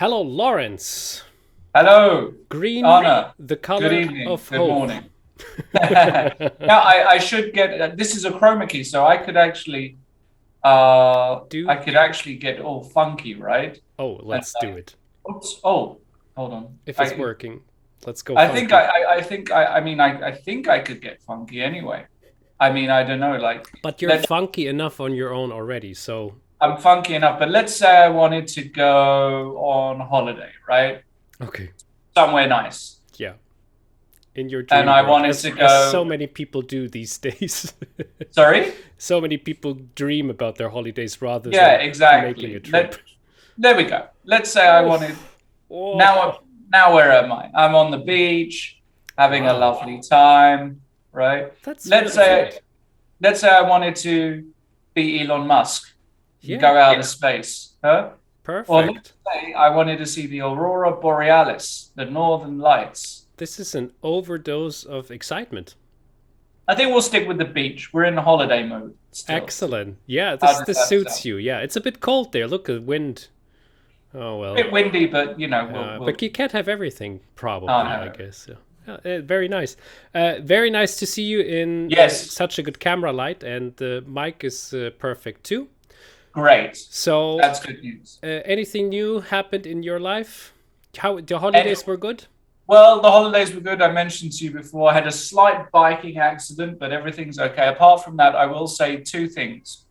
Hello, Lawrence. Hello, Green, Anna. the Good color evening. of Good hope. morning. Now I should get this is a chroma key, so I Do could actually get all funky, right? oh, And let's do it. oops, oh, hold on. If it's working, let's go I think funky. I mean I think I could get funky anyway. I mean I don't know, like But you're let funky enough on your own already, so I'm funky enough, but let's say I wanted to go on holiday, right? okay. Somewhere nice. Yeah, in your And dream I world, wanted as to so go, many people do these days. sorry? So many people dream about their holidays rather Yeah, than making a exactly. trip. There we go. Let's say I Oh, wanted oh, now. Now where am I? I'm on the beach, having a wow. lovely time, right? That's Let's really good. say let's say I wanted to be Elon Musk and Yeah, go out of space, huh? Or let's perfect. say I wanted to see the aurora borealis, the northern lights. This is an overdose of excitement. I think we'll stick with the beach. We're in holiday mode still. Excellent. Yeah, How this does this that suits sound? you. Yeah, it's a bit cold there. Look at wind. Oh A well. bit windy, but you know, we'll But you can't have everything, oh probably. I no. guess. So, yeah, very nice. Very nice to see you in Yes, such a good camera light, and the mic is perfect too. great. So, That's good news. anything new happened in your life? How the And holidays were good? well, the holidays were good. I mentioned to you before, I had a slight biking accident, but everything's okay. Apart from that, I will say two things.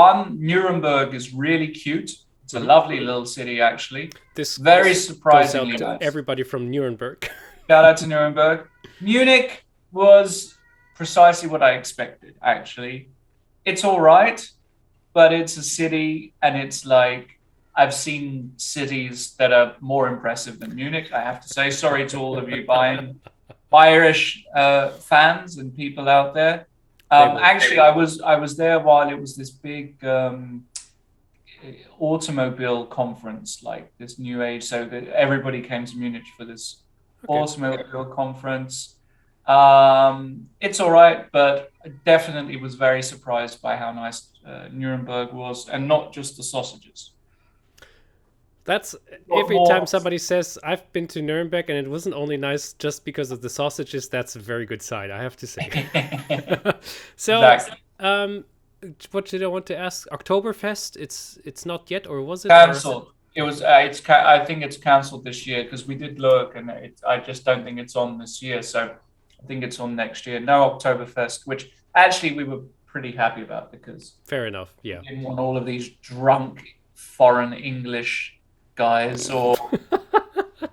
One, Nuremberg is really cute. It's a Mhm. lovely little city, actually. This Very goes out surprisingly to nice. everybody from Nuremberg. Shout out to Nuremberg. Munich was precisely what I expected, actually. It's all right, but it's a city, and it's like I've seen cities that are more impressive than Munich, I have to say. Sorry to all of you Irish fans and people out there. They will. Actually, I was there while it was this big automobile conference, like this new age. So that everybody came to Munich for this Okay. automobile conference. It's all right, but I definitely was very surprised by how nice Nuremberg was, and not just the sausages. That's What every time more? somebody says I've been to Nuremberg and it wasn't only nice just because of the sausages. That's a very good sign, I have to say. So, Exactly. um, what did I want to ask? Oktoberfest? It's not yet, or was it? Or Cancelled. It was. I think it's cancelled this year because we did look, and I just don't think it's on this year. So I think it's on next year. No Oktoberfest, which actually we were pretty happy about because fair enough. we Yeah. didn't want all of these drunk foreign English guys or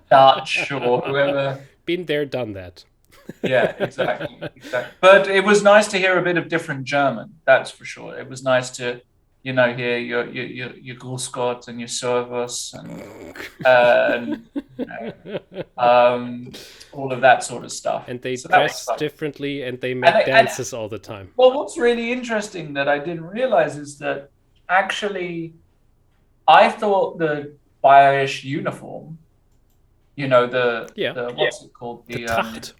Dutch or whoever. Been there, done that. Yeah, exactly, exactly. But it was nice to hear a bit of different German. That's for sure. It was nice to, hear your Grüß Gott and your Servus and all of that sort of stuff. And they So that was dress fun. differently and they And, make and dances all the time. well, what's really interesting that I didn't realize is that actually I thought the Irish uniform, Yeah. the what's it called, The the Tracht.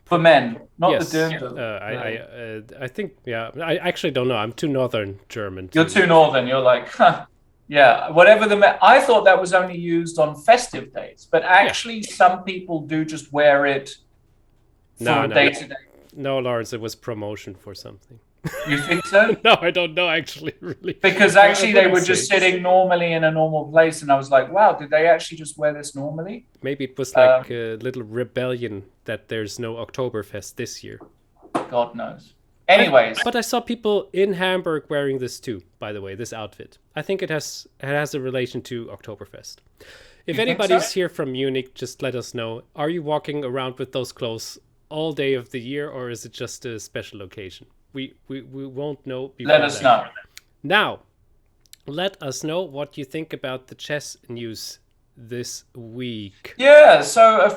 for men, not Yes. the dirndl. I think, yeah. I actually don't know. I'm too northern German You're to. too northern. You're like, huh, yeah, whatever I thought that was only used on festive days, but Yeah. actually, some people do just wear it No, for no. day to day. No, Lawrence, it was promotion for something. You think so? No, I don't know actually, really. Because I actually, they wouldn't were say just it's- sitting normally in a normal place, and I was like, wow, did they actually just wear this normally? Maybe it was Um, like a little rebellion that there's no Oktoberfest this year. God knows. Anyways, But I saw people in Hamburg wearing this too, by the way, this outfit. I think it has a relation to Oktoberfest. If You think anybody's so? here from Munich, just let us know. Are you walking around with those clothes all day of the year, or is it just a special occasion? We won't know before let us that. know. Now, let us know what you think about the chess news this week. Yeah, so a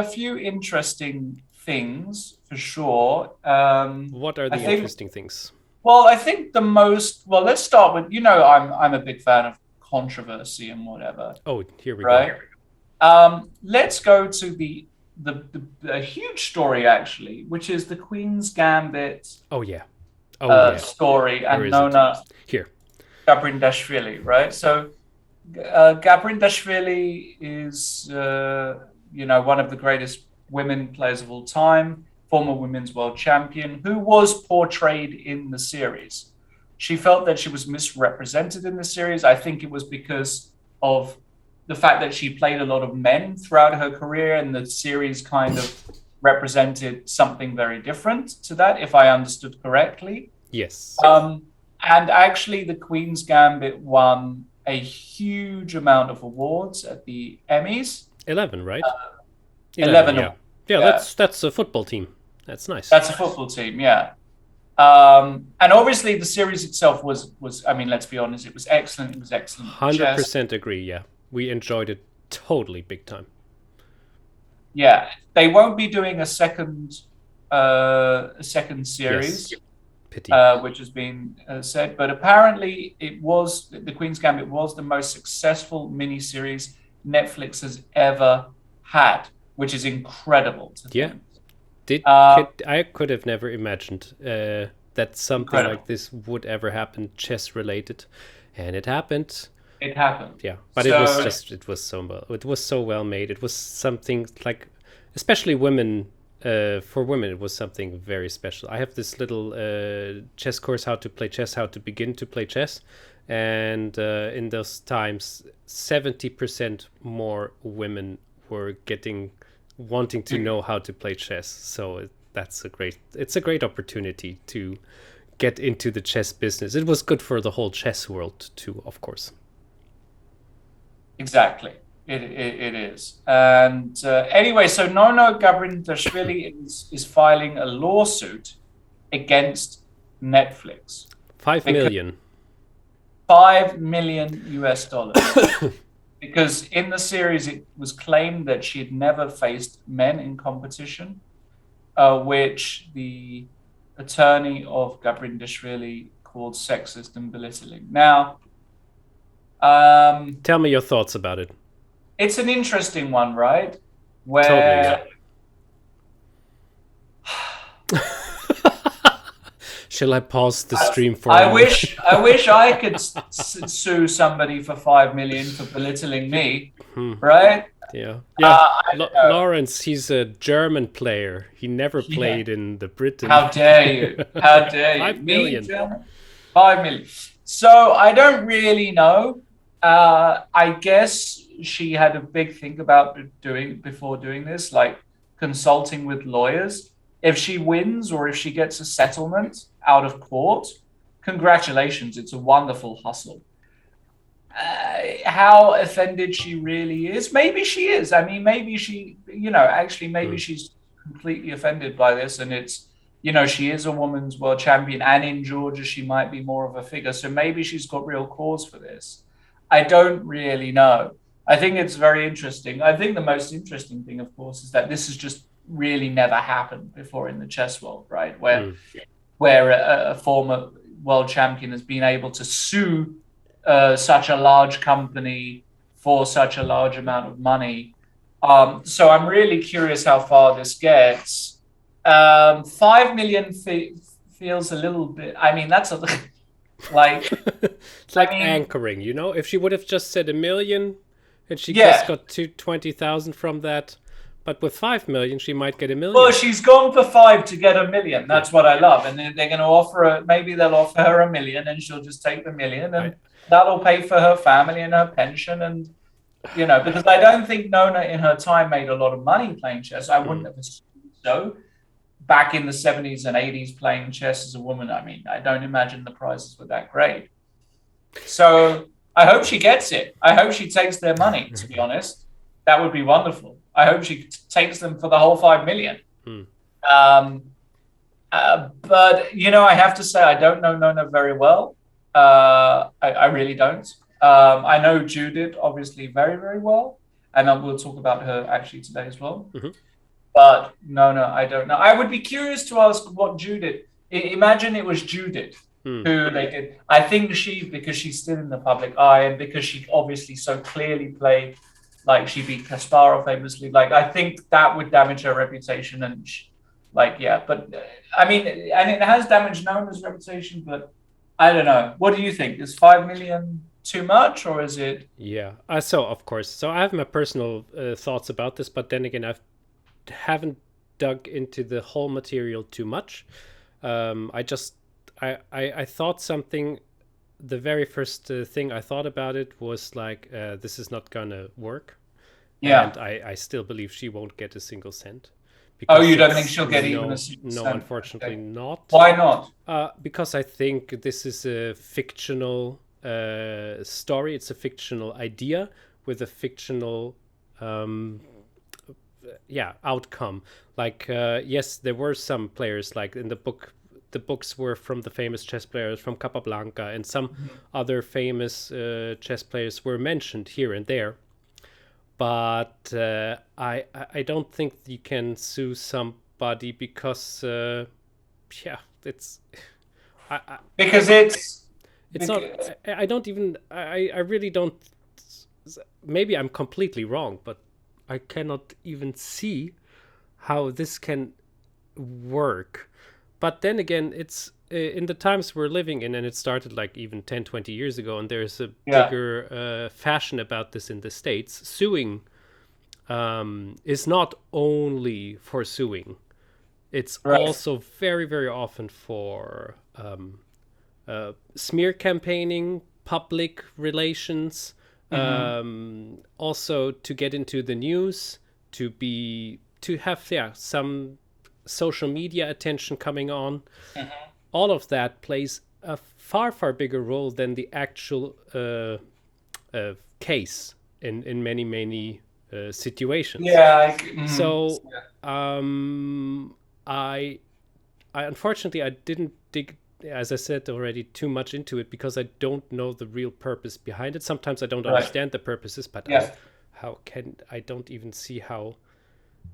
few interesting things for sure. What are I the think interesting things? Well, I think let's start with, I'm a big fan of controversy and whatever, Oh, here we right? go. Let's go to the huge story actually, which is the Queen's Gambit Oh yeah. Oh yeah. story Where and is it? Nona Here. Gaprindashvili, right? So Gaprindashvili is, one of the greatest women players of all time, former women's world champion, who was portrayed in the series. She felt that she was misrepresented in the series. I think it was because of the fact that she played a lot of men throughout her career, and the series kind of represented something very different to that, if I understood correctly. Yes. And actually, the Queen's Gambit won a huge amount of awards at the Emmys. 11, right? 11. Yeah, that's a football team. That's nice. That's a football team, yeah. And obviously, the series itself was. I mean, let's be honest, it was excellent. It was excellent. 100% agree. Yeah, we enjoyed it totally big time. Yeah, they won't be doing a second series. Yes. Pity. Which has been said, but apparently the Queen's Gambit was the most successful miniseries Netflix has ever had, which is incredible to think. I could have never imagined that something like this would ever happen, chess related, and it happened. It happened. Yeah, but it was so well made. It was something like, especially women. For women, it was something very special. I have this little chess course, how to play chess, how to begin to play chess. And in those times, 70% more women were wanting to know how to play chess. So it's a great opportunity to get into the chess business. It was good for the whole chess world too, of course. Exactly. It is. And anyway, so Nona Gaprindashvili is filing a lawsuit against Netflix. 5 million. $5 million US. Because in the series, it was claimed that she had never faced men in competition, which the attorney of Gaprindashvili called sexist and belittling. Now, tell me your thoughts about it. It's an interesting one, right? Where totally, yeah. Shall I pause the stream for I wish I could sue somebody for 5 million for belittling me, right? Yeah. Lawrence, he's a German player. He never played in the Britain. How dare you? How dare you? 5 million. 5 million. So I don't really know. I guess she had a big think about before doing this, like consulting with lawyers. If she wins or if she gets a settlement out of court, congratulations, it's a wonderful hustle. How offended she really is, maybe she is. I mean, maybe she, maybe she's completely offended by this, and it's, she is a women's world champion, and in Georgia she might be more of a figure, so maybe she's got real cause for this. I don't really know. I think it's very interesting. I think the most interesting thing, of course, is that this has just really never happened before in the chess world, right? Where a former world champion has been able to sue such a large company for such a large amount of money. So I'm really curious how far this gets. 5 million feels a little bit. I mean, that's a like it's like anchoring, if she would have just said 1 million and she just got 20,000 from that, but with 5 million she might get 1 million. Well, she's gone for 5 to get 1 million. That's what I love. And then they're going to offer her, maybe they'll offer her 1 million and she'll just take the 1 million, and that'll pay for her family and her pension. And because I don't think Nona in her time made a lot of money playing chess. I wouldn't have assumed so. Back in the 70s and 80s, playing chess as a woman, I mean, I don't imagine the prizes were that great. So I hope she gets it. I hope she takes their money, to be honest. That would be wonderful. I hope she takes them for the whole 5 million. But, I have to say, I don't know Nona very well. I really don't. I know Judith, obviously, very, very well. And we'll talk about her actually today as well. But Nona, I don't know. I would be curious to ask what Judith. Imagine it was Judith who they did. I think because she's still in the public eye, and because she obviously so clearly played, like she beat Kasparov famously. Like I think that would damage her reputation, and But I mean, and it has damaged Nona's reputation. But I don't know. What do you think? Is 5 million too much, or is it? Yeah. So of course, so I have my personal thoughts about this, but then again, haven't dug into the whole material too much. I just I thought something. The very first thing I thought about it was like, this is not gonna work, Yeah. and I still believe she won't get a single cent. Oh, you don't think she'll get even a single No, cent? unfortunately Okay. not. Why not? Because I think this is a fictional story. It's a fictional idea with a fictional outcome. Like yes, there were some players like in the book. The books were from the famous chess players from Capablanca, and some other famous chess players were mentioned here and there. But I don't think you can sue somebody because it's Because it's not. I don't even. I really don't. Maybe I'm completely wrong, but I cannot even see how this can work. But then again, it's in the times we're living in, and it started like even 10, 20 years ago, and there's a bigger fashion about this in the States. Suing is not only for suing. It's also very, very often for smear campaigning, public relations, also to get into the news, to have some social media attention coming on. All of that plays a far, far bigger role than the actual case in many, many situations. So I unfortunately I didn't dig, as I said already, too much into it because I don't know the real purpose behind it. Sometimes I don't understand the purposes, but I don't even see how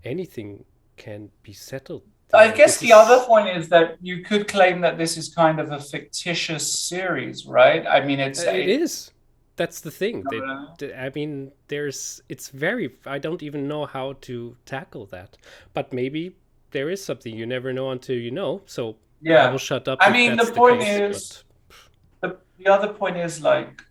anything can be settled. I guess the other point is that you could claim that this is kind of a fictitious series, right? I mean, it is. That's the thing. I mean, it's very. I don't even know how to tackle that. But maybe there is something. You never know until you know. So I will shut up. I mean, the point is, the other point is like,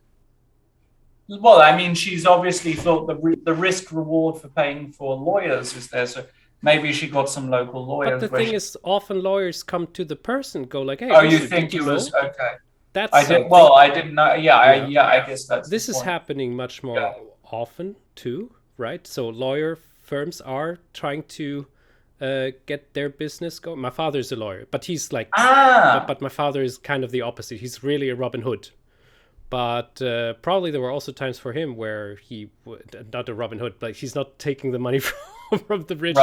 well, I mean, she's obviously thought the risk reward for paying for lawyers is there. So maybe she got some local lawyers. But the thing is, often lawyers come to the person, go like, "Hey, oh, you think it was okay?" That's I didn't know. I guess that's. This is happening much more often too, right? So lawyer firms are trying to get their business going. My father's a lawyer, but he's like, but my father is kind of the opposite. He's really a Robin Hood. But probably there were also times for him where not a Robin Hood, but he's not taking the money from the rich,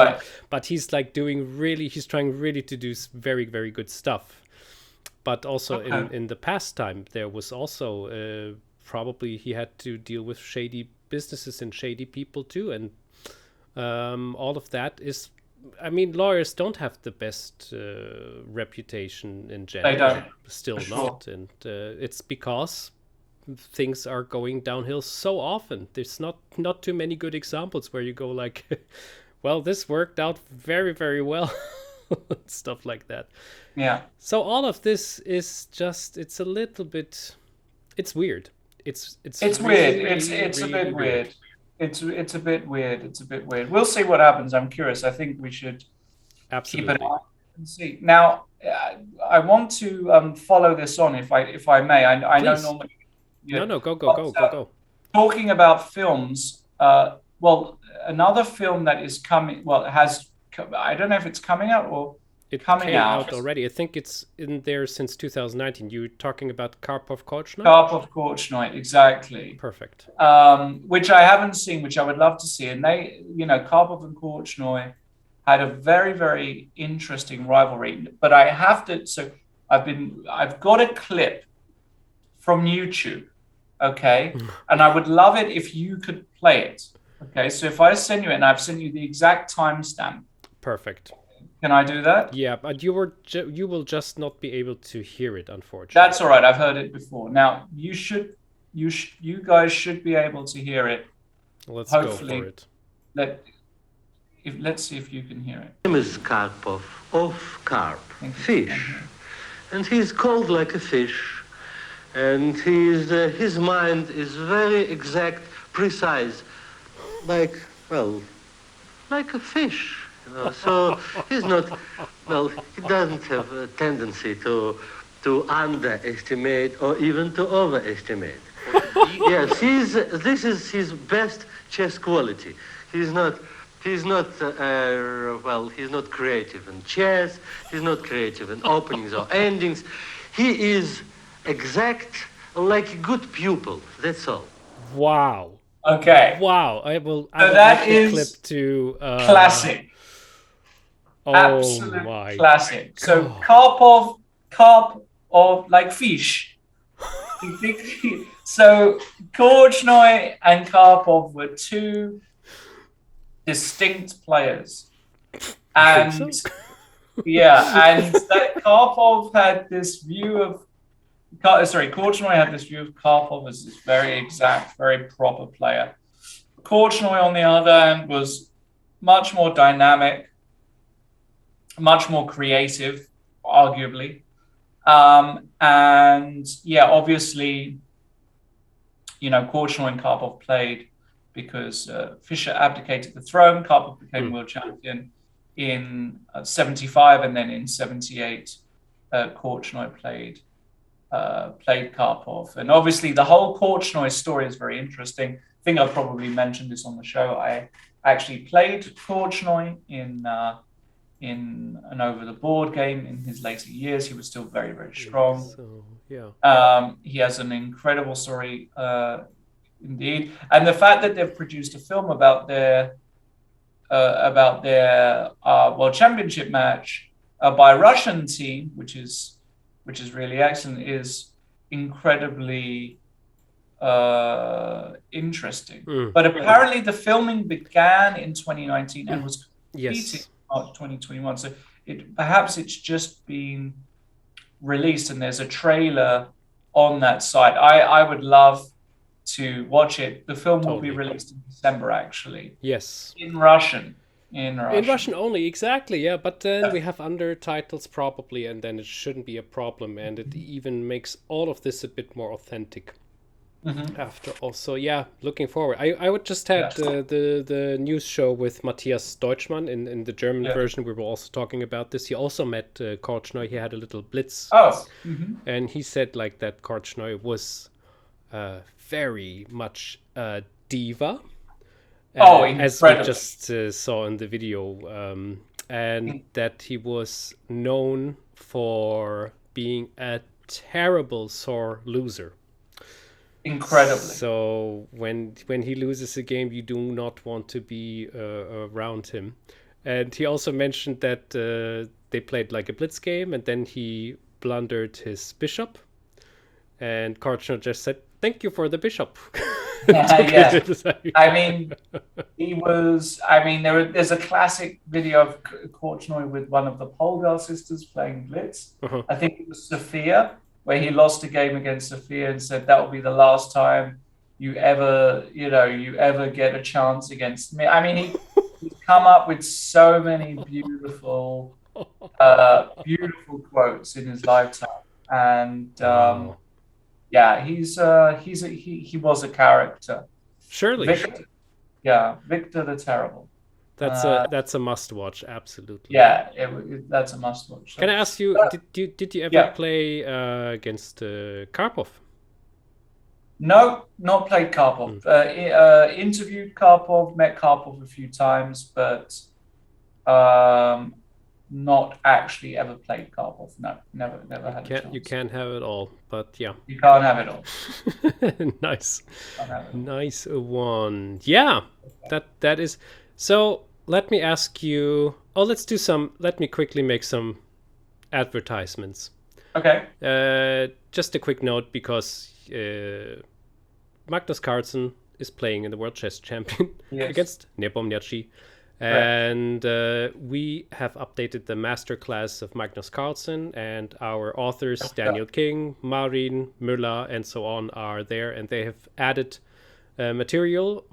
but he's like he's trying really to do very, very good stuff. But also in the past time, there was also probably he had to deal with shady businesses and shady people too. And all of that is, I mean, lawyers don't have the best reputation in general. They don't. Still not. And it's because things are going downhill so often. There's not too many good examples where you go like, well, this worked out very, very well. Stuff like that. Yeah. So all of this is just, it's a little bit, it's weird. It's really, weird. It's really a bit weird. It's a bit weird. It's a bit weird. We'll see what happens. I'm curious. I think we should keep an eye and see. Now, I want to follow this on, if I may. I know normally. No, go. Talking about films, well, another film that is coming, well, I don't know if it's coming out or it came out already. I think it's in there since 2019. You're talking about Karpov Korchnoi? Karpov Korchnoi, exactly. Perfect. Which I haven't seen, which I would love to see. And they, Karpov and Korchnoi had a very, very interesting rivalry. But I have to, so I've got a clip from YouTube, okay? And I would love it if you could play it, okay? So if I send you it, and I've sent you the exact timestamp. Perfect. Can I do that? Yeah, but you will just not be able to hear it, unfortunately. That's all right. I've heard it before. Now you guys should be able to hear it. Let's go for it. Let's see if you can hear it. His name is Karpov of karp, fish, and he's called like a fish and his mind is very exact, precise, like like a fish. So he's not, he doesn't have a tendency to underestimate or even to overestimate. Yes, this is his best chess quality. He's not he's not creative in chess. He's not creative in openings or endings. He is exact, like a good pupil. That's all. Wow. Okay. Wow. I will that like the is clip to classic. Oh Absolute my classic. So God. carp of like fish. So Korchnoi and Karpov were two distinct players, and and that Karpov had this view of Korchnoi had this view of Karpov as this very exact, very proper player. Korchnoi, on the other hand, was much more dynamic, much more creative, arguably. Obviously, Korchnoi and Karpov played because Fischer abdicated the throne. Karpov became world champion in 75, and then in 78, Korchnoi played Karpov. And obviously, the whole Korchnoi story is very interesting. I think I've probably mentioned this on the show. I actually played Korchnoi in an over-the-board game in his later years. He was still very, very strong. So, he has an incredible story, indeed. And the fact that they've produced a film about their World Championship match by a Russian team, which is really excellent, is incredibly interesting. But apparently, the filming began in 2019 and was completed. March 2021. So perhaps it's just been released, and there's a trailer on that site. I would love to watch it. The film will be released in December, actually. Yes. In Russian. In Russian only, exactly. Yeah, but then we have undertitles probably, and then it shouldn't be a problem, and it even makes all of this a bit more authentic. After also, looking forward. I would just had the news show with Matthias Deutschmann in the German version. We were also talking about this. He also met Korchnoi. He had a little blitz, and he said like that Korchnoi was very much a diva, as we just saw in the video, and that he was known for being a terrible sore loser. Incredibly. So when he loses a game, you do not want to be around him. And he also mentioned that they played like a blitz game, and then he blundered his bishop, and Korchnoi just said, "Thank you for the bishop." I mean, there's a classic video of Korchnoi with one of the Polgar sisters playing blitz. I think it was Sophia, where he lost a game against Sophia and said that will be the last time you ever get a chance against me. I mean, he's come up with so many beautiful quotes in his lifetime, and he was a character. Surely, Victor the Terrible. That's a must-watch, absolutely. Yeah, that's a must-watch. Can I ask you, did you ever play against Karpov? No, not played Karpov. Interviewed Karpov, met Karpov a few times, but not actually ever played Karpov. No, never had a chance. You can't have it all, but yeah. You can't have it all. Nice one. Yeah, that is... So let me ask you. Let me quickly make some advertisements. Okay. Just a quick note, because Magnus Carlsen is playing in the World Chess Champion against Nepomniachtchi, and we have updated the masterclass of Magnus Carlsen, and our authors Daniel King, Marin Müller, and so on are there, and they have added material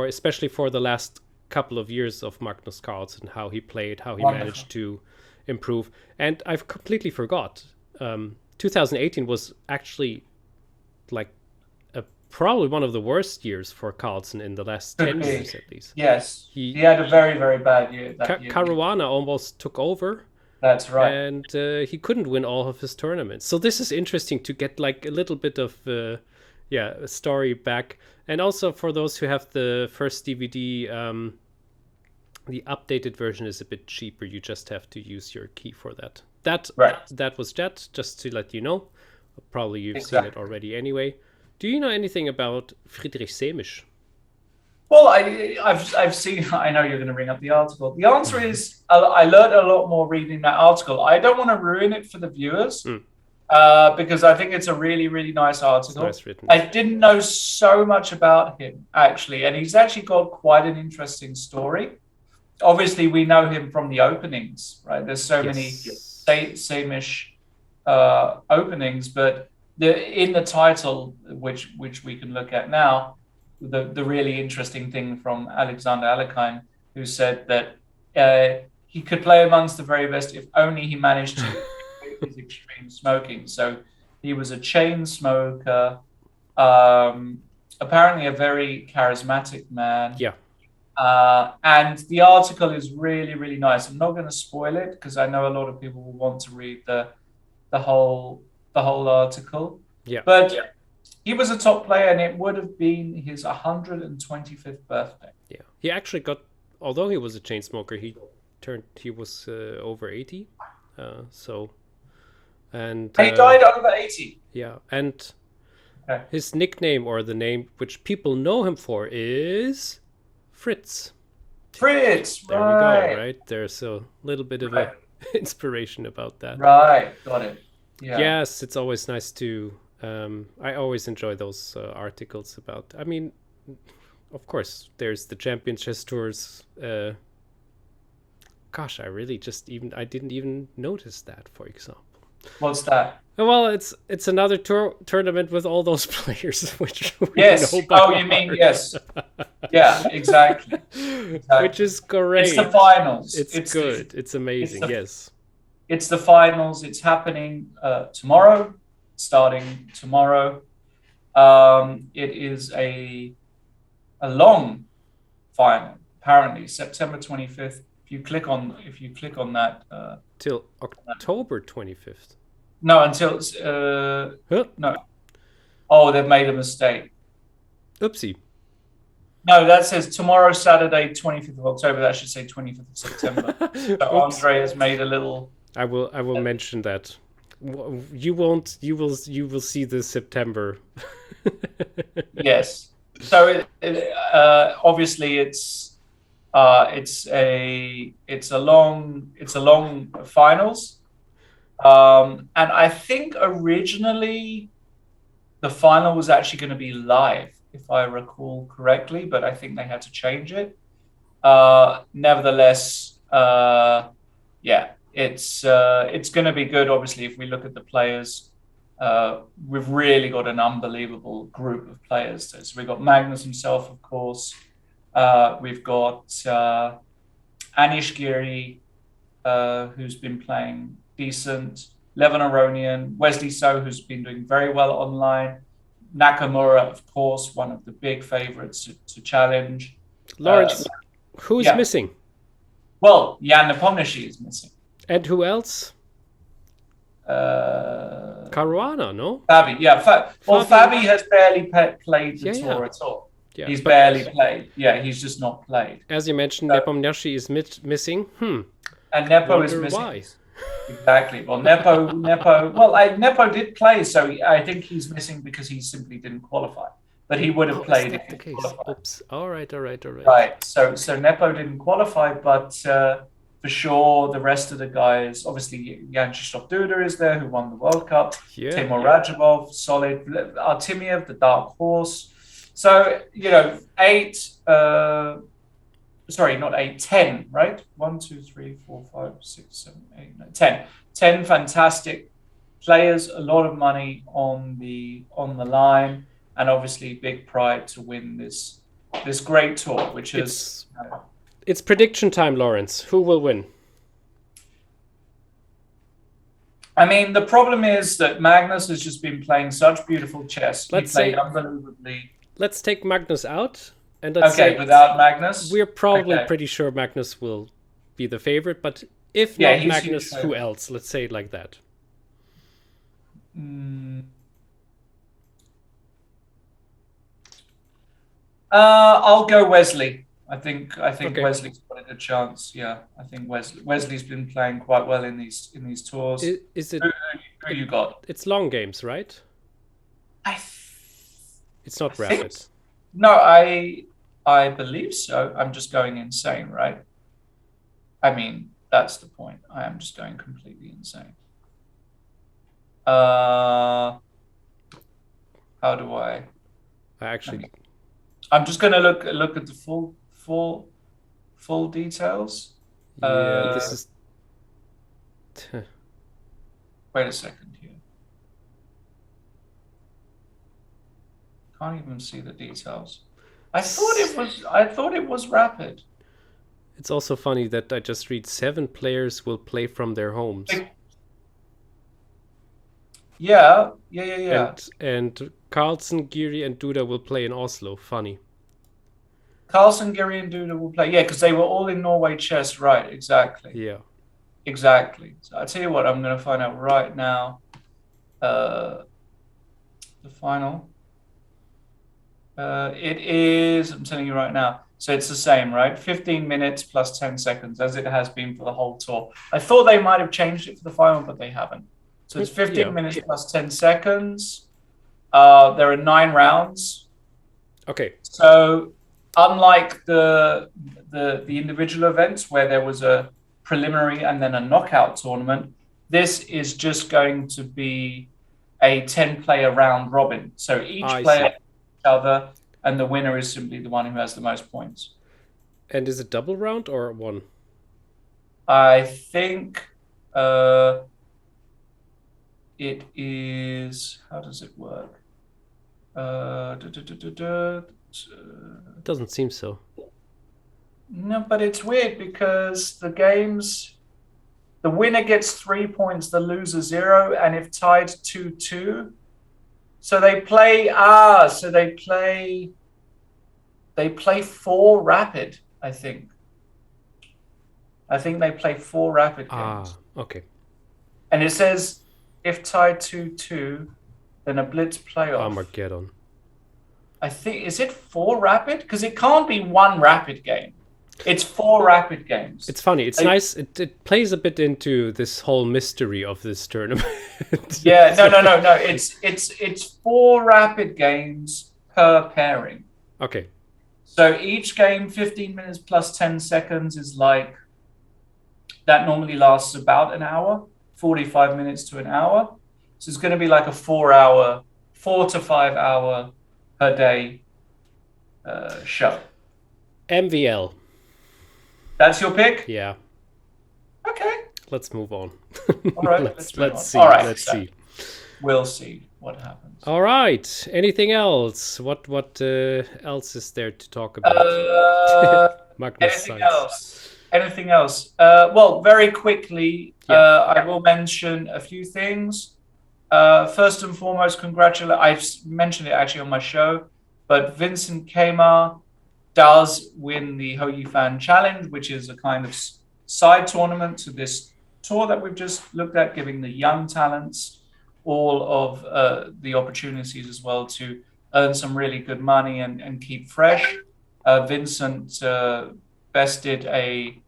especially for the last couple of years of Magnus Carlsen, how he played, how he managed to improve. And I've completely forgot. 2018 was actually like probably one of the worst years for Carlsen in the last 10 years at least. Yes, he had a very, very bad year that year. Caruana almost took over. That's right. And he couldn't win all of his tournaments. So this is interesting to get like a little bit of a story back. And also for those who have the first DVD, the updated version is a bit cheaper. You just have to use your key for that. That was Jet, just to let you know. Probably you've seen it already anyway. Do you know anything about Friedrich Semisch? Well, I've seen. I know you're going to bring up the article. The answer is I learned a lot more reading that article. I don't want to ruin it for the viewers because I think it's a really, really nice article. Nice written. I didn't know so much about him actually, and he's actually got quite an interesting story. Obviously, we know him from the openings, right? There's so many Samish openings, but in the title, which we can look at now. The really interesting thing from Alexander Alekhine, who said that he could play amongst the very best if only he managed to quit his extreme smoking. So he was a chain smoker, apparently a very charismatic man. Yeah. And the article is really, really nice. I'm not going to spoil it because I know a lot of people will want to read the whole article. Yeah. But he was a top player, and it would have been his 125th birthday. Yeah, he actually got. Although he was a chain smoker, he was over 80. And he died over 80. Yeah, and his nickname, or the name which people know him for, is Fritz. Fritz. There we go. Right, there's a little bit of a inspiration about that. Right, got it. Yeah. Yes, it's always nice to. I always enjoy those articles about. I mean, of course, there's the Champion Chess Tours. Gosh, I didn't even notice that. For example, what's that? Well, it's another tournament with all those players, which yes. We know by you mean yes? Yeah, exactly. Which is great. It's the finals. It's good. It's amazing. Yes. It's the finals. It's happening tomorrow. Starting tomorrow. It is a long final. Apparently, September 25th. If you click on that, till October 25th. No, until no. Oh, they've made a mistake. Oopsie. No, that says tomorrow, Saturday, 25th of October. That should say 25th of September. So Andre has made a little. I will mention that. You won't. You will see this September. Yes. So obviously it's a long finals, and I think originally the final was actually going to be live, if I recall correctly, but I think they had to change it. Nevertheless, it's going to be good. Obviously, if we look at the players, we've really got an unbelievable group of players. So we've got Magnus himself, of course. We've got Anish Giri, who's been playing decent. Levin Aronian, Wesley So, who's been doing very well online. Nakamura, of course, one of the big favorites to challenge. Lawrence, who's missing? Well, Jan Nepomniachtchi is missing. And who else? Caruana, no? Fabi, yeah. Fabi has barely played the tour at all. Yeah, he's barely played. Yeah, he's just not played. As you mentioned, Nepomniachtchi is missing. And Nepo is missing. Why? Exactly. Well, Nepo. Well, Nepo did play, so I think he's missing because he simply didn't qualify. But he would have played if he qualified. Oops. All right. Right. So Nepo didn't qualify, but for sure the rest of the guys, obviously Jan Krzysztof Duda is there, who won the World Cup. Yeah. Timur Radjabov, solid. Artemiev, the dark horse. So 10, right? 1, 2, 3, 4, 5, 6, 7, 8, 9, 10. 10 fantastic players, a lot of money on the line, and obviously big pride to win this great tour, which is it's prediction time, Lawrence. Who will win? I mean, the problem is that Magnus has just been playing such beautiful chess. Let's He played say- unbelievably. Let's take Magnus out, and let's Okay, say without Magnus, we're probably okay. pretty sure Magnus will be the favorite, but if Yeah, not he's Magnus, huge who favorite. else? Let's say it like that. I'll go Wesley. I think Okay. Wesley's got a good chance. Yeah, I think Wesley's been playing quite well in these tours. Is it? Who you got? It's long games, right? It's not I think rapid. No, I believe so. I'm just going insane, right? I mean, that's the point. I am just going completely insane. How do I? I actually, I'm just going to look at the full details. yeah, this is. Wait a second here. Can't even see the details. I thought it was rapid. It's also funny that I just read 7 players will play from their homes. Yeah. And Carlsen, Giri, and Duda will play in Oslo. Funny. Carlsen, Giri, and Duda will play. Yeah, because they were all in Norway chess, right? Exactly. Yeah. Exactly. So I'll tell you what, I'm going to find out right now. The final. It is, I'm telling you right now. So it's the same, right? 15 minutes plus 10 seconds, as it has been for the whole tour. I thought they might have changed it for the final, but they haven't. So it's 15 Yeah. minutes plus 10 seconds. There are 9 rounds. Okay. So unlike the individual events where there was a preliminary and then a knockout tournament, this is just going to be a 10-player round robin. So each player each other, and the winner is simply the one who has the most points. And is it double round or one? I think it is. How does it work? It doesn't seem so. No, but it's weird because the games, the winner gets 3 points, the loser 0, and if tied 2-2, so they play. They play 4 rapid. I think they play 4 rapid games. Okay. And it says if tied 2-2, then a blitz playoff. Armageddon. I think, is it 4 rapid? Because it can't be 1 rapid game. It's 4 rapid games. It's funny. It's nice. It plays a bit into this whole mystery of this tournament. Yeah, no. It's 4 rapid games per pairing. Okay. So each game, 15 minutes plus 10 seconds is like, that normally lasts about an hour, 45 minutes to an hour. So it's going to be like a 4 to 5 hour per day show. MVL. That's your pick? Yeah. Okay. Let's move on. All right. let's move on. see. All right, Let's so see. We'll see what happens. All right. Anything else? What else is there to talk about? Magnus Anything else? Well, very quickly, I will mention a few things. First and foremost, I've mentioned it actually on my show, but Vincent Kmar does win the Ho Yifan Challenge, which is a kind of side tournament to this tour that we've just looked at, giving the young talents all of the opportunities as well to earn some really good money and keep fresh. Vincent bested a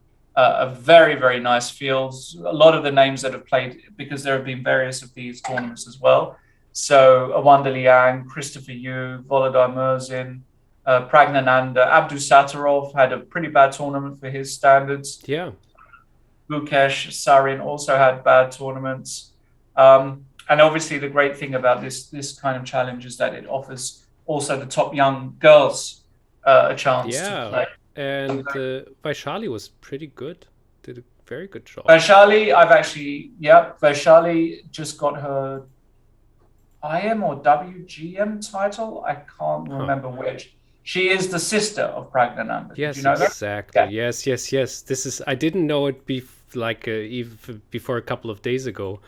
very, very nice field. A lot of the names that have played, because there have been various of these tournaments as well. So Awanda Liang, Christopher Yu, Volodar Murzin, Pragnananda, Abdu Sattarov had a pretty bad tournament for his standards. Yeah. Bukesh Sarin also had bad tournaments. And obviously the great thing about this kind of challenge is that it offers also the top young girls a chance to play. And Vaishali was pretty good. Did a very good job. Vaishali, Vaishali just got her IM or WGM title. I can't remember which. She is the sister of Pragnananda. Yes, Did you know exactly. that? Yeah. Yes. This is. I didn't know it even before a couple of days ago.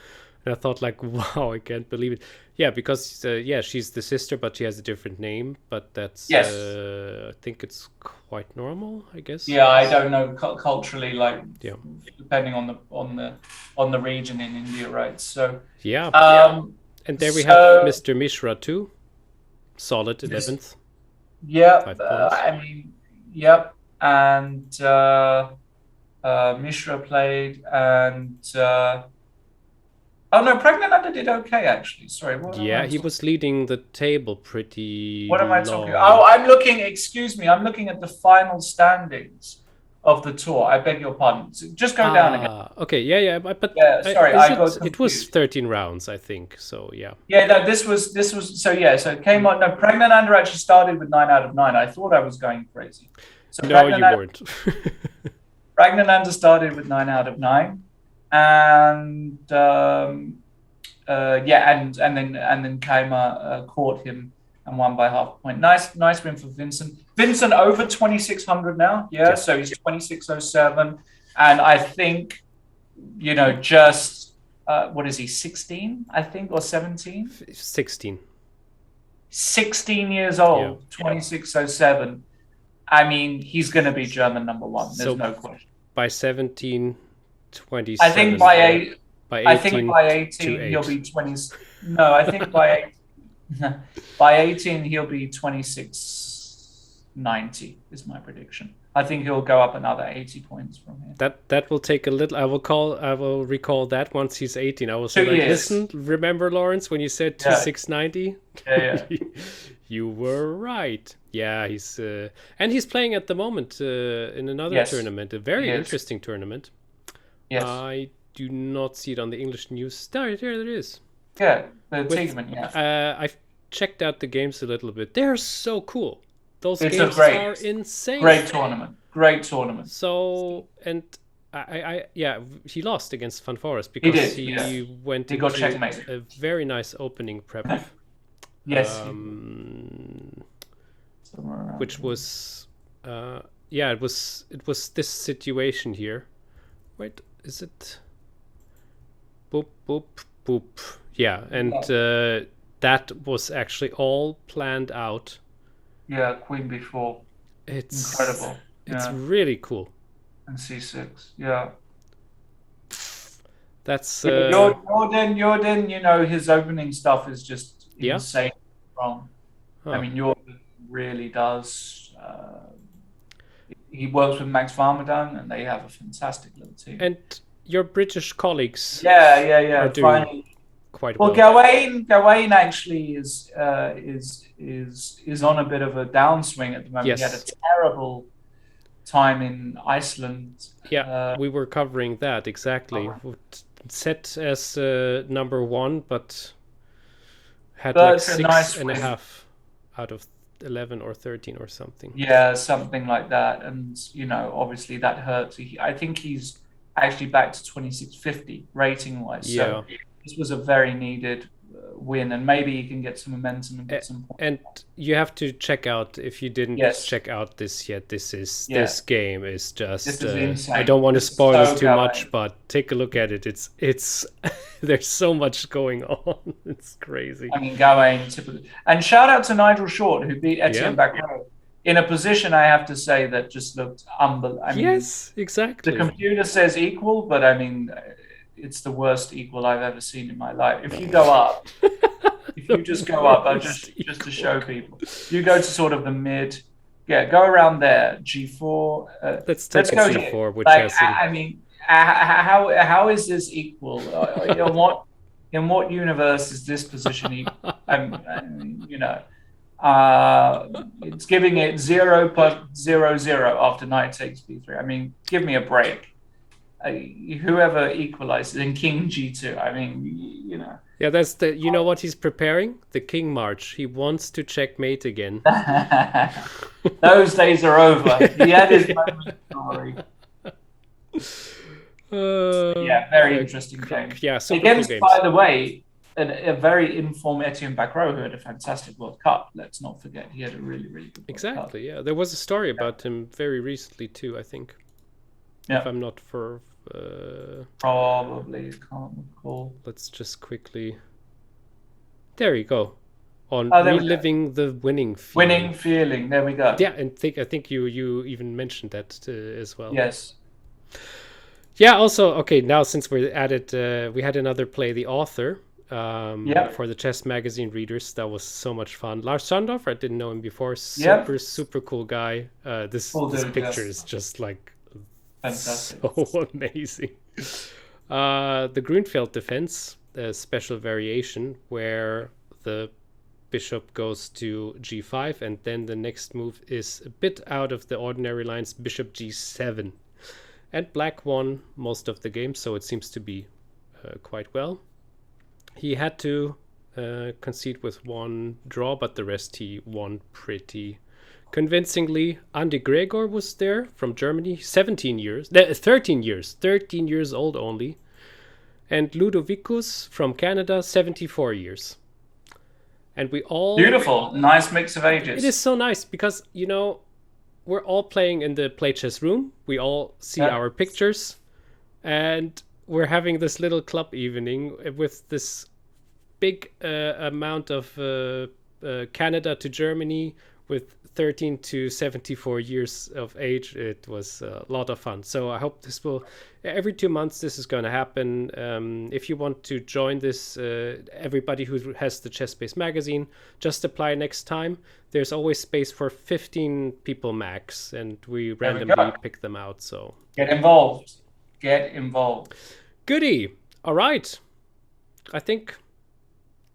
And I thought like, wow, I can't believe it. Yeah, because yeah, she's the sister, but she has a different name. But that's Yes. I think it's quite normal, I guess. Yeah, I don't know culturally, like Yeah. depending on the region in India, right? So Yeah. um, And there we so- have Mr. Mishra too. Solid 11th. yeah, 5 points. I mean, yep, and Mishra played, and oh no, Pragnananda did okay actually. Sorry, what am Yeah, I he was leading the table pretty What am I long. talking? Oh, I'm looking. Excuse me. I'm looking at the final standings of the tour. I beg your pardon. So just go down again. Okay, yeah, but Yeah, sorry, I got it was confused. 13 rounds, I think. So yeah. Yeah, no, this was so yeah. So it came on. No, Pragnananda actually started with 9 out of 9. I thought I was going crazy. So No, you weren't. Pragnananda started with 9 out of 9, and yeah, and then Kaima caught him and won by half a point. Nice win for Vincent. Vincent over 2,600 now. Yeah, so he's 2,607, and I think, you know, just what is he, 16? I think, or 17? 16. 16 years old, Yeah. 2,607. I mean, he's going to be German number one. There's So no question. By 17, 27. I think by 18, I think by 18 to 8. he'll be 20. No, I think by 18 he'll be 2690 is my prediction. I think he'll go up another 80 points from here. That will take a little. I will recall that once he's 18. I will say, 2 like, years. listen, remember Lawrence when you said Yeah. 2690? Yeah. You were right. Yeah, he's and he's playing at the moment in another Yes. tournament, a very Yes. interesting tournament. Yes. I do not see it on the English news. There it is. Yeah. The Tigman, yeah. I've checked out the games a little bit. They're so cool. Those It's a games great- are insane. Great tournament. Great tournament. So, and I yeah, he lost against Van Forest because did, he yeah. went He got into checkmated. a very nice opening prep. Yes. Somewhere around Which here. was yeah, it was this situation here. Wait, is it boop boop boop? Yeah, and that was actually all planned out. Yeah, Queen B4. It's Incredible. It's Yeah. really cool. And C6. Yeah. That's Jordan, you know, his opening stuff is just Yeah. insane strong. huh. I mean, Jordan really does. He works with Max Varmadon, and they have a fantastic little team. And your British colleagues yeah. are doing Finally. quite Well, well. Gawain actually is on a bit of a downswing at the moment. Yes. He had a terrible time in Iceland. Yeah, we were covering that exactly. Set as number 1, but had But like it's a 6 nice and a win. half out of 11 or 13 or something. Yeah, something like that. And, you know, obviously that hurts. I think he's actually back to 2650 rating wise. So this was a very needed win, and maybe he can get some momentum and get some points. And you have to check out, if you didn't Yes. check out this yet, this Yeah. this game is just This is insane. I don't want to This is spoil so this too going. much, but take a look at it. It's there's so much going on. It's crazy. I mean, Gawain, typically. And shout out to Nigel Short, who beat Etienne Bacro in a position, I have to say, that just looked unbelievable. I mean, Yes, exactly. the computer says equal, but I mean, it's the worst equal I've ever seen in my life. If you go up, if you just go up, just to show people, you go to sort of the mid, go around there, G4. Let's take a go G4, here. which Like, has I mean, how is this equal? In what universe is this position equal? You know, it's giving it 0.00 after knight takes b3. I mean, give me a break. Whoever equalizes in King G2. I mean, you know. Yeah, that's the. You know what he's preparing? The King March. He wants to checkmate again. Those days are over. He had his moment. Sorry. Yeah, very interesting game. Yeah, super Against, cool games. by the way, a very informed Etienne Bacro, who had a fantastic World Cup. Let's not forget, he had a really, really good World Cup. Exactly. Yeah, there was a story about him very recently too, I think. If I'm not for... Probably, can't recall. Let's just quickly... There you go. On there reliving the winning feeling. Winning feeling, there we go. Yeah, and I think you even mentioned that as well. Yes. Yeah, also, okay, now since we're at it, we had another play, The Author, for the chess magazine readers. That was so much fun. Lars Sandorf, I didn't know him before. Super cool guy. This picture is just like fantastic. So amazing. The Grunfeld defense, a special variation where the bishop goes to g5, and then the next move is a bit out of the ordinary lines, bishop g7. And black won most of the game, so it seems to be quite well. He had to concede with one draw, but the rest he won pretty convincingly. Andy Gregor was there from Germany, 13 years old only. And Ludovicus from Canada, 74 years. And we all... Beautiful, nice mix of ages. It is so nice because, you know, we're all playing in the play chess room. We all see our pictures, and we're having this little club evening with this big amount of Canada to Germany with 13 to 74 years of age. It was a lot of fun. So I hope this will, every 2 months, this is going to happen. If you want to join this, everybody who has the Chess Space magazine, just apply next time. There's always space for 15 people max, and we randomly pick them out. So get involved. Goody. All right. I think,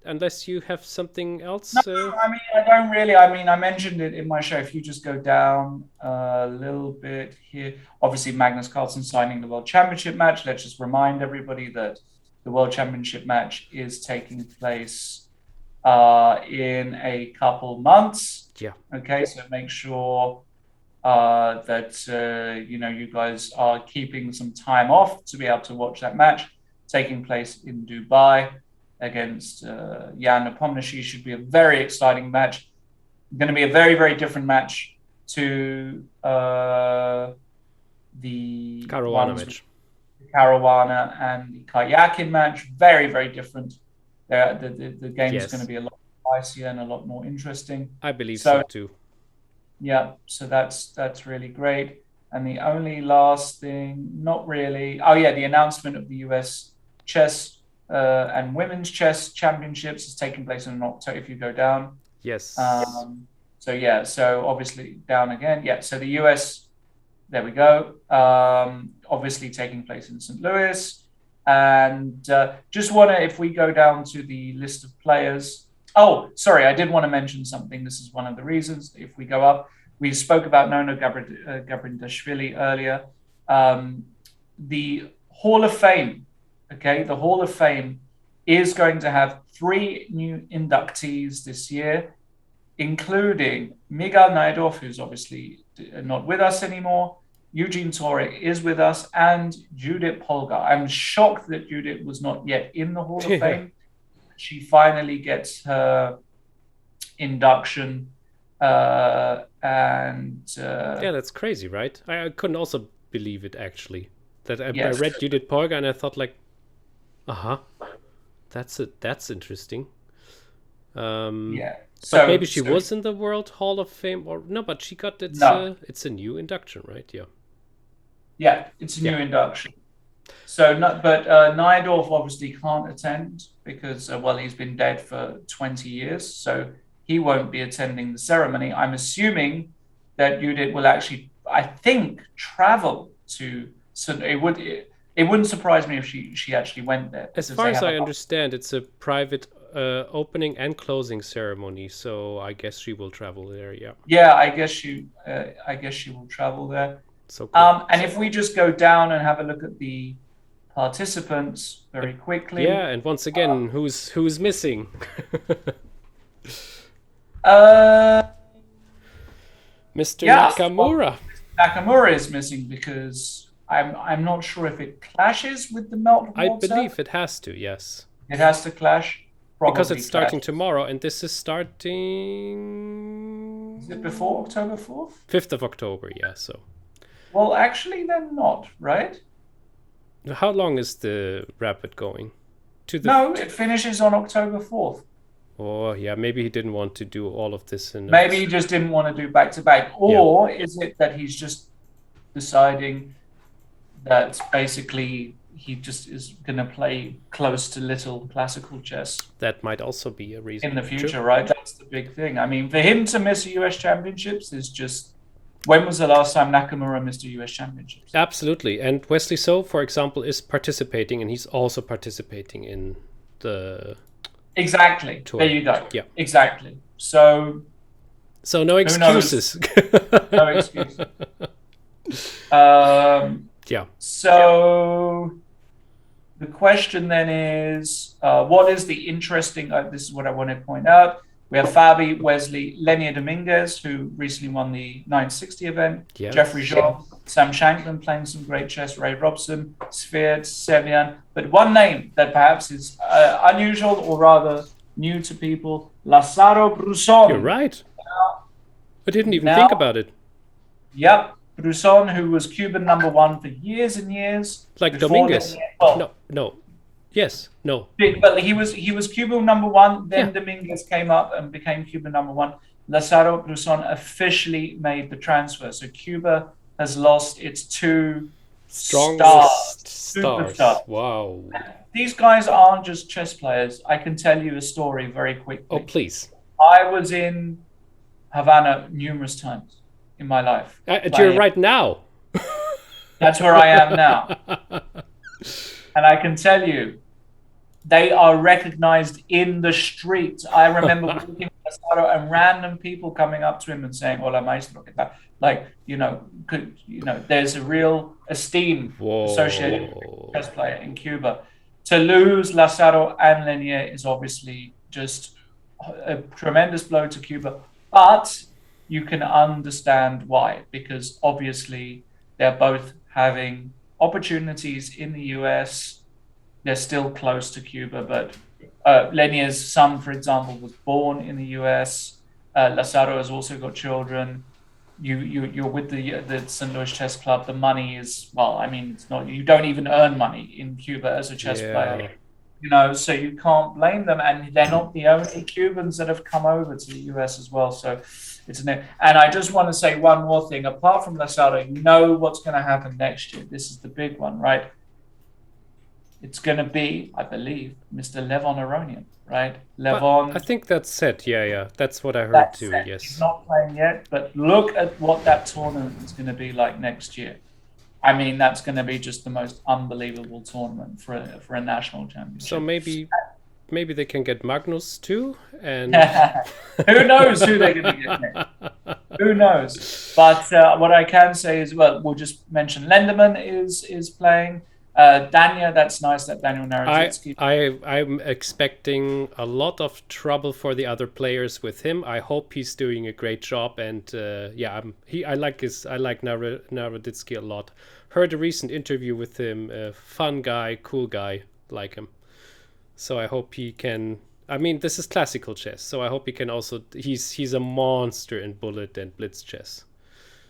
unless you have something else. No, I mean, I don't really. I mean, I mentioned it in my show. If you just go down a little bit here, obviously Magnus Carlsen signing the World Championship match. Let's just remind everybody that the World Championship match is taking place in a couple months. Yeah. Okay, so make sure that you guys are keeping some time off to be able to watch that match taking place in Dubai against Jan Nepomniachtchi. Should be a very exciting match. Going to be a very, very different match to the Caruana match. Caruana and the Karyakin match. Very, very different. The game is going to be a lot spicier and a lot more interesting. I believe so too. Yeah, so that's really great. And the only last thing, not really. Oh yeah, the announcement of the US chess and women's chess championships is taking place in October. If you go down, yes. So obviously down again. Yeah, so the US, there we go. Obviously taking place in St. Louis, and just want to, if we go down to the list of players. Oh, sorry, I did want to mention something. This is one of the reasons. If we go up, we spoke about Nona Gaprindashvili earlier. The Hall of Fame. Okay, the Hall of Fame is going to have 3 new inductees this year, including Miguel Naidov, who's obviously not with us anymore. Eugene Torre is with us, and Judith Polgar. I'm shocked that Judith was not yet in the Hall of Fame. She finally gets her induction, yeah, that's crazy, right? I couldn't also believe it, actually. That I read Judith Polgar and I thought, like, that's interesting. Yeah. But maybe she was in the World Hall of Fame, or no? But she got it's a new induction, right? Yeah. Yeah, it's a new induction. So, Naidov obviously can't attend because, he's been dead for 20 years, so he won't be attending the ceremony. I'm assuming that Judith will actually, I think, travel to. So it wouldn't surprise me if she actually went there. As far as I understand, it's a private opening and closing ceremony, so I guess she will travel there. Yeah. Yeah, I guess she will travel there. So cool. And if we just go down and have a look at the participants very quickly. Yeah, and once again, who's missing? Mr. Nakamura. Nakamura is missing because I'm not sure if it clashes with the Melt Water. I believe it has to, yes. It has to clash. Because it's starting tomorrow, and this is starting... Is it before October 4th? 5th of October, yeah, so... Well, actually, they're not, right? How long is the rapid going? No, it finishes on October 4th. Oh, yeah, maybe he didn't want to do all of this in Maybe he just didn't want to do back-to-back. Or is it that he's just deciding that basically he just is going to play close to little classical chess That might also be a reason. in the future, True. right? That's the big thing. I mean, for him to miss the US Championships is just... When was the last time Nakamura missed a US Championships? Absolutely. And Wesley So, for example, is participating, and he's also participating in the... Exactly. Tour. There you go. Yeah. Exactly. So no excuses. no excuses. Yeah. So the question then is, what is the interesting... this is what I want to point out. We have Fabi, Wesley, Lenia Dominguez, who recently won the 960 event. Yes. Jeffrey Jean, Sam Shanklin playing some great chess, Ray Robson, Sviat, Sevian. But one name that perhaps is unusual or rather new to people, Lazaro Brusson. You're right. I didn't even think about it. Yep. Brusson, who was Cuban #1 for years and years. Like Dominguez. No. Yes. No. But he was Cuban #1. Then Dominguez came up and became Cuban #1. Lazaro Brusson officially made the transfer. So Cuba has lost its two strongest stars. Wow. These guys aren't just chess players. I can tell you a story very quickly. Oh, please. I was in Havana numerous times in my life. You're right now. That's where I am now. And I can tell you, they are recognized in the street. I remember walking and random people coming up to him and saying, "Hola, maestro, ¿qué tal?" Like, there's a real esteem associated with a chess player in Cuba. To lose Lazaro and Lenier is obviously just a tremendous blow to Cuba, but you can understand why, because obviously they're both having opportunities in the US. They're still close to Cuba, but Lenier's son, for example, was born in the US. Lazaro has also got children. You're with the St. Louis Chess Club. The money is, well, I mean, it's not, you don't even earn money in Cuba as a chess player. So you can't blame them, and they're not the only Cubans that have come over to the US as well. So and I just want to say one more thing. Apart from Lazaro, you know what's going to happen next year. This is the big one, right? It's going to be, I believe, Mr. Levon Aronian, right? Levon. I think that's set. Yeah. That's what I heard too. Set. Yes. He's not playing yet, but look at what that tournament is going to be like next year. I mean, that's going to be just the most unbelievable tournament for a national championship. So maybe they can get Magnus too, and who knows who they're going to get next? Who knows? But what I can say is, well, we'll just mention Lenderman is playing. Dania, that's nice that Daniel Naradzitsky. I'm expecting a lot of trouble for the other players with him. I hope he's doing a great job, and I like Naradzitsky a lot. Heard a recent interview with him. Fun guy, cool guy, like him. So I hope he can. I mean, this is classical chess, so I hope he can also. He's a monster in bullet and blitz chess.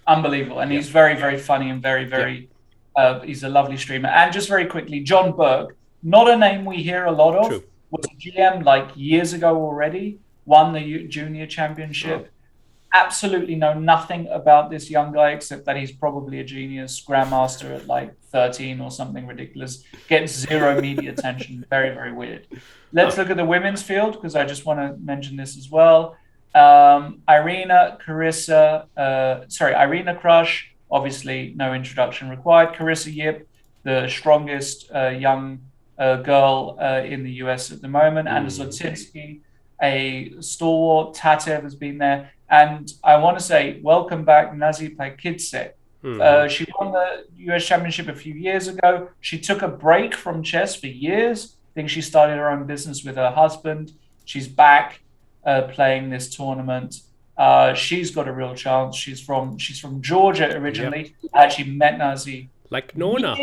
Unbelievable, and he's very, very funny and very, very. He's a lovely streamer. And just very quickly, John Berg, not a name we hear a lot of. True. Was a GM like years ago already. Won the junior championship. Absolutely know nothing about this young guy except that he's probably a genius grandmaster at like 13 or something ridiculous. Gets zero media attention. Very, very weird. Let's look at the women's field because I just want to mention this as well. Irina Krush, obviously no introduction required. Carissa Yip, the strongest young girl in the US at the moment. Anna Zotitsky, a stalwart. Tatev has been there. And I want to say, welcome back, Nazi Paikidze. She won the US Championship a few years ago. She took a break from chess for years. I think she started her own business with her husband. She's back playing this tournament. She's got a real chance. She's from Georgia originally. Yep. I actually met Nazi. Like Nona.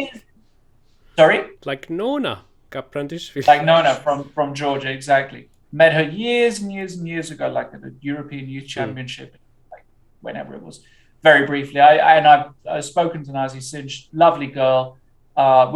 Sorry? Like Nona Gaprindashvili. Like Nona from Georgia, exactly. Met her years and years and years ago, like at the European Youth Championship, like whenever it was. very briefly. I've spoken to Nazi since. Lovely girl.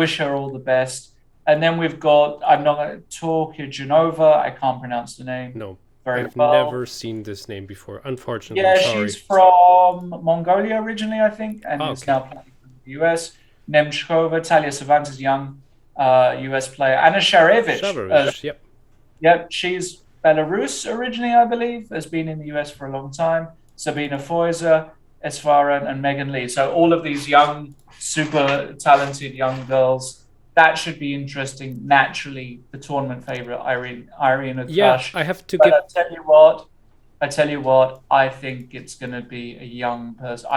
Wish her all the best. And then we've got, I'm not going to talk here, Genova. I can't pronounce the name. No, very I've well. never seen this name before, unfortunately. Yeah, Sorry. she's from Mongolia originally, I think, and is okay. now playing in the US. Nemchkova, Talia Cervantes, young US player. Anna Sharevich. Yep. Yep, she's Belarus originally, I believe, has been in the US for a long time. Sabina Feuser, Esvara, and Megan Lee. So all of these young, super talented young girls. That should be interesting. Naturally, the tournament favorite, Irina Krush. I have to but give. I tell you what, I think it's going to be a young person.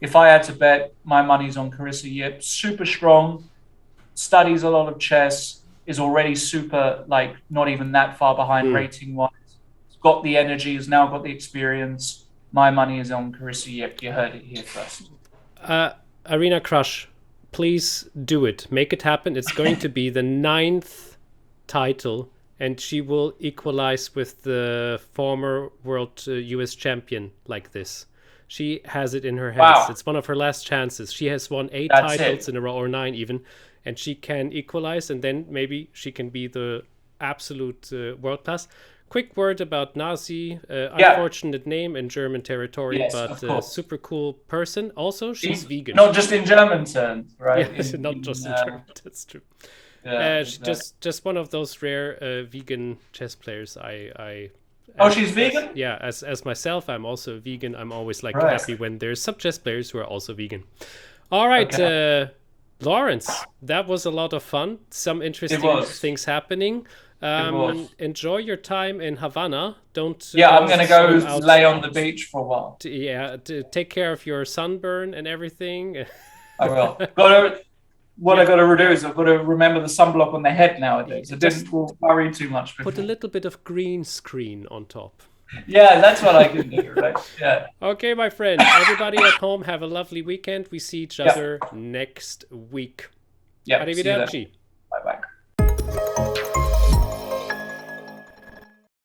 If I had to bet, my money's on Carissa Yip. Super strong, studies a lot of chess, is already super, like, not even that far behind rating-wise. Got the energy, has now got the experience. My money is on Carissa Yip. You heard it here first. Irina Krush, please do it. Make it happen. It's going to be the 9th title, and she will equalize with the former world US champion like this. She has it in her hands. Wow. It's one of her last chances. She has won 8 That's titles it. in a row, or 9 even, and she can equalize, and then maybe she can be the absolute world class. Quick word about Nazi, unfortunate name in German territory, Yes, but super cool person. Also, she's vegan. Not just in German terms, right? Yes, not just in German. That's true. She's just one of those rare vegan chess players. She's vegan? Yeah, as myself, I'm also vegan. I'm always like Right. happy when there's some chess players who are also vegan. All right, Lawrence, that was a lot of fun. Some interesting things happening. Enjoy your time in Havana. Don't. I'm gonna go lay on the beach for a while. Take care of your sunburn and everything. I will. I got to do is I've got to remember the sunblock on the head nowadays. I didn't worry too much. Put a little bit of green screen on top. Yeah, that's what I can do, right? Yeah. Okay, my friend. Everybody at home, have a lovely weekend. We see each other next week. Yeah. Arrivederci.